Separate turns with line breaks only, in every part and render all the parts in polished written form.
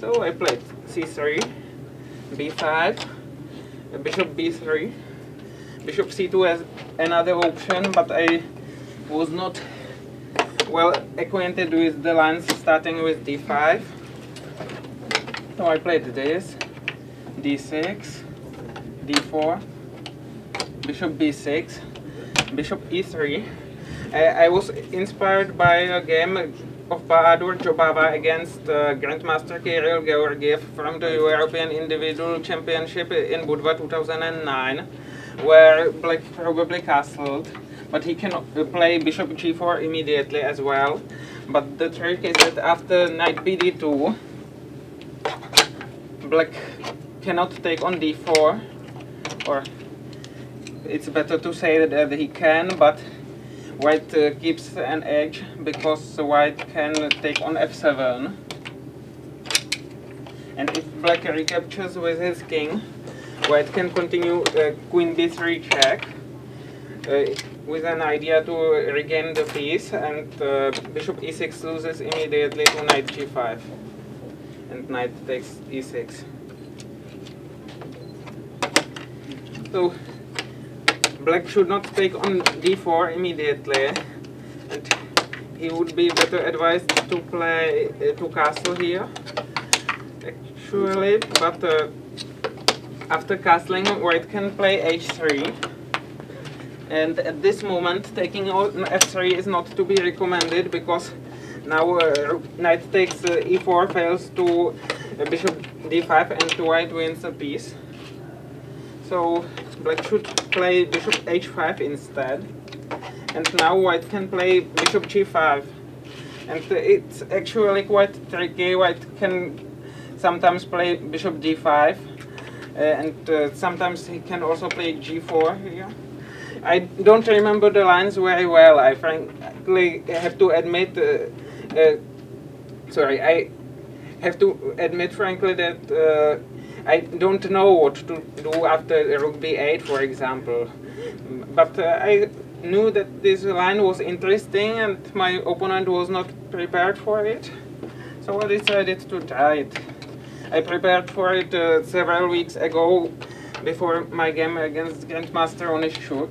So I played c3, b5, bishop b3, bishop c2 as another option, but I was not well acquainted with the lines starting with d5. So I played this, d6, d4, bishop b6, bishop e3. I was inspired by a game of Bahadur Jobava against grandmaster Kirill Georgiev from the European Individual Championship in Budva 2009, where black probably castled, but he can play bishop g4 immediately as well. But the trick is that after knight bd2, black cannot take on d4, or it's better to say that he can, but white keeps an edge because white can take on f7. And if black recaptures with his king, white can continue queen b3 check with an idea to regain the piece, and bishop e6 loses immediately to knight g5. And knight takes e6. So black should not take on d4 immediately, and he would be better advised to play to castle here, actually. But after castling, white can play h3, and at this moment taking on f3 is not to be recommended, because now knight takes e4 fails to bishop d5 and white wins a piece. So black should play bishop h5 instead, and now white can play bishop g5, and it's actually quite tricky. White can sometimes play bishop d5, and sometimes he can also play g4 here. I don't remember the lines very well. I frankly have to admit, I have to admit frankly that I don't know what to do after rook b8, for example. But I knew that this line was interesting and my opponent was not prepared for it. So I decided to try it. I prepared for it several weeks ago before my game against Grandmaster Onishchuk,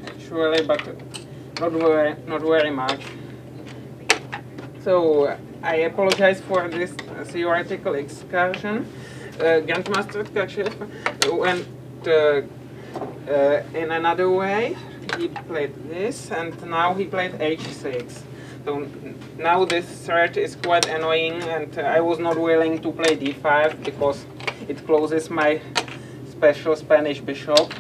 actually, but not very much. So I apologize for this theoretical excursion. Grandmaster Tkachiev went in another way. He played this, and now he played h6. So now this threat is quite annoying, and I was not willing to play d5 because it closes my special Spanish bishop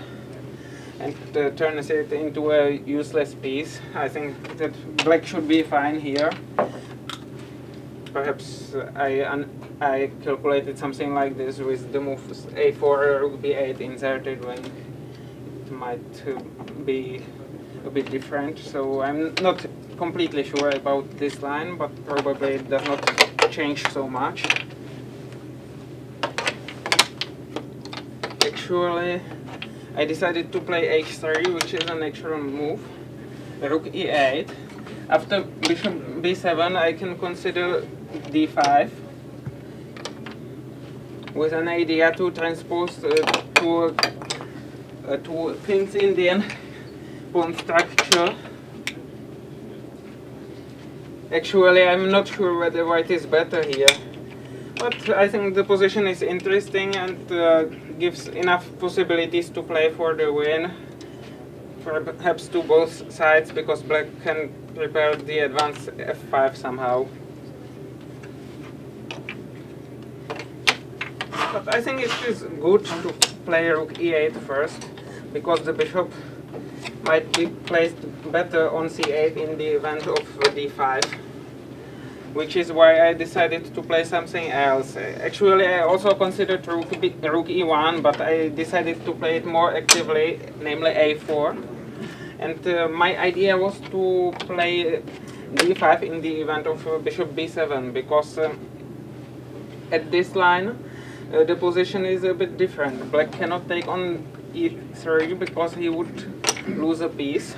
and turns it into a useless piece. I think that black should be fine here. Perhaps I calculated something like this with the moves a4, rook b8 inserted when it might be a bit different. So I'm not completely sure about this line, but probably it does not change so much. Actually, I decided to play h3, which is a natural move. Rook e8. After bishop b7, I can consider d5 with an idea to transpose to Prince Indian pawn structure. Actually, I'm not sure whether white is better here, but I think the position is interesting and gives enough possibilities to play for the win, perhaps to both sides, because black can prepare the advance f5 somehow. But I think it is good to play rook e8 first, because the bishop might be placed better on c8 in the event of d5, which is why I decided to play something else. Actually, I also considered rook e1, but I decided to play it more actively, namely a4. And my idea was to play d5 in the event of bishop b7, because at this line the position is a bit different. Black cannot take on e3 because he would lose a piece.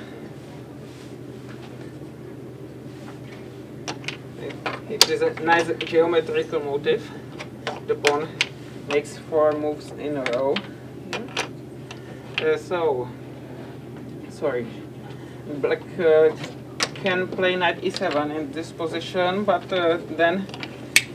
It is a nice geometrical motif. the pawn makes 4 moves in a row. Sorry, black can play knight e7 in this position, but then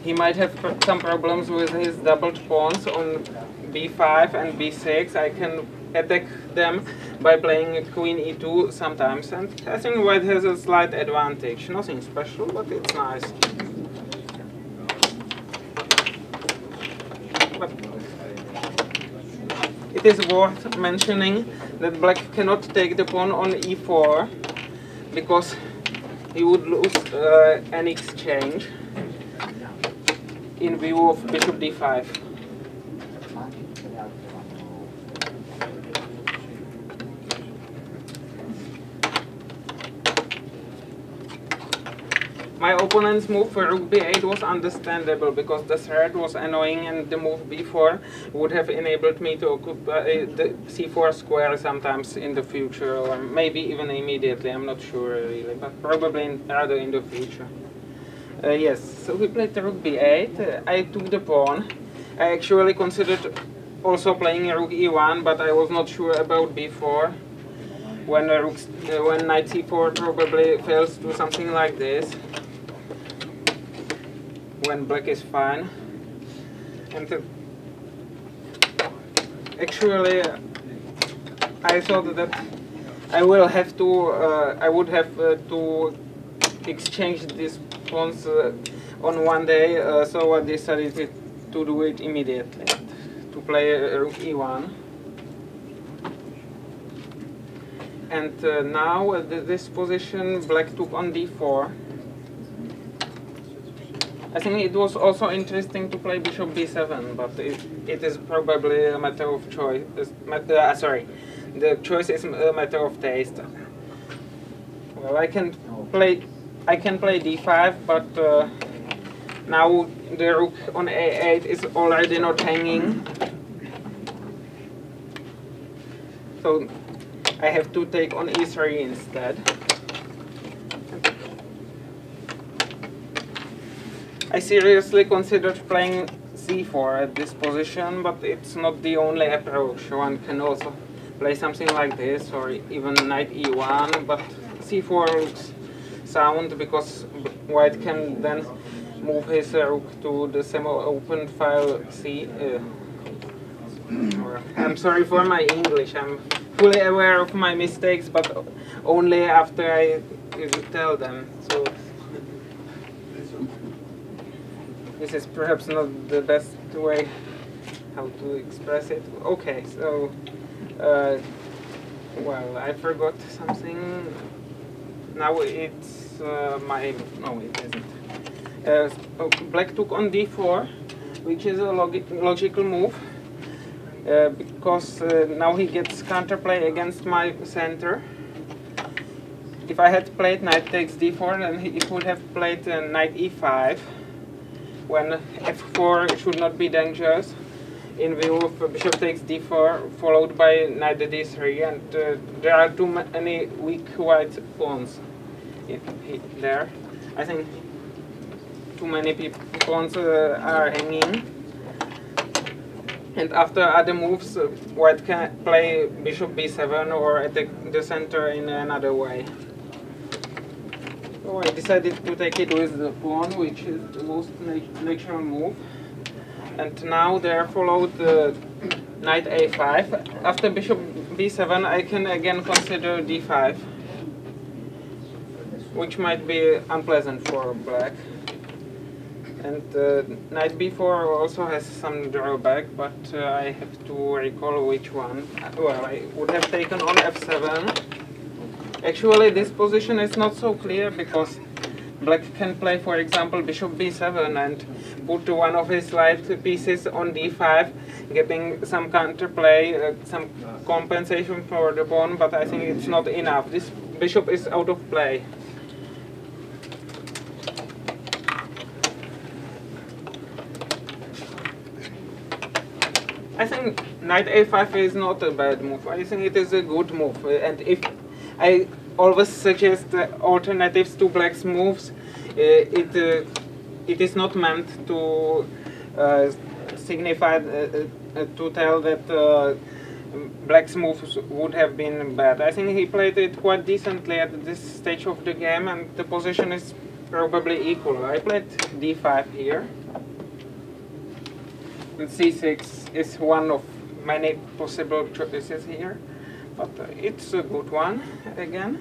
he might have some problems with his doubled pawns on b5 and b6. I can attack them by playing queen e2 sometimes, and I think white has a slight advantage. Nothing special, but it's nice. But it is worth mentioning that black cannot take the pawn on e4 because he would lose an exchange in view of bishop d5. My opponent's move for rook b8 was understandable because the threat was annoying and the move b4 would have enabled me to occupy the c4 square sometimes in the future, or maybe even immediately. I'm not sure really, but probably rather in the future. Yes, so we played the rook b8. I took the pawn. I actually considered also playing rook e1, but I was not sure about b4. When knight c4 probably fails to something like this, when black is fine. And actually I thought that I would have to exchange these pawns on one day, so I decided to do it immediately, to play rook e1. And now at this position black took on d4. I think it was also interesting to play bishop b7, but it is probably a matter of choice. Sorry, the choice is a matter of taste. Well, I can play d5, but now the rook on a8 is already not hanging, so I have to take on e3 instead. I seriously considered playing c4 at this position, but it's not the only approach. One can also play something like this, or even knight e1, but c4 looks sound because white can then move his rook to the semi-open file c. I'm sorry for my English. I'm fully aware of my mistakes, but only after I tell them. So this is perhaps not the best way how to express it. Okay, so well, I forgot something. Now it's no, it isn't. Black took on d4, which is a logical move. Because now he gets counterplay against my center. If I had played knight takes d4, then he would have played knight e5, when f4 should not be dangerous, in view of bishop takes d4, followed by knight d3, and there are too many weak white pawns there. I think too many pawns are hanging. And after other moves, white can play bishop b7 or attack the center in another way. So I decided to take it with the pawn, which is the most natural move. And now there followed knight a5. After bishop b7, I can again consider d5, which might be unpleasant for black. And knight b4 also has some drawback, but I have to recall which one. Well, I would have taken on f7. Actually, this position is not so clear because black can play, for example, bishop b7 and put one of his light pieces on d5, getting some counterplay, some compensation for the pawn, but I think it's not enough. This bishop is out of play. I think knight a5 is not a bad move. I think it is a good move. And if I always suggest alternatives to black's moves, it is not meant to signified to tell that Black's moves would have been bad. I think he played it quite decently at this stage of the game, and the position is probably equal. I played d5 here, and c6 is one of many possible choices here, but it's a good one again.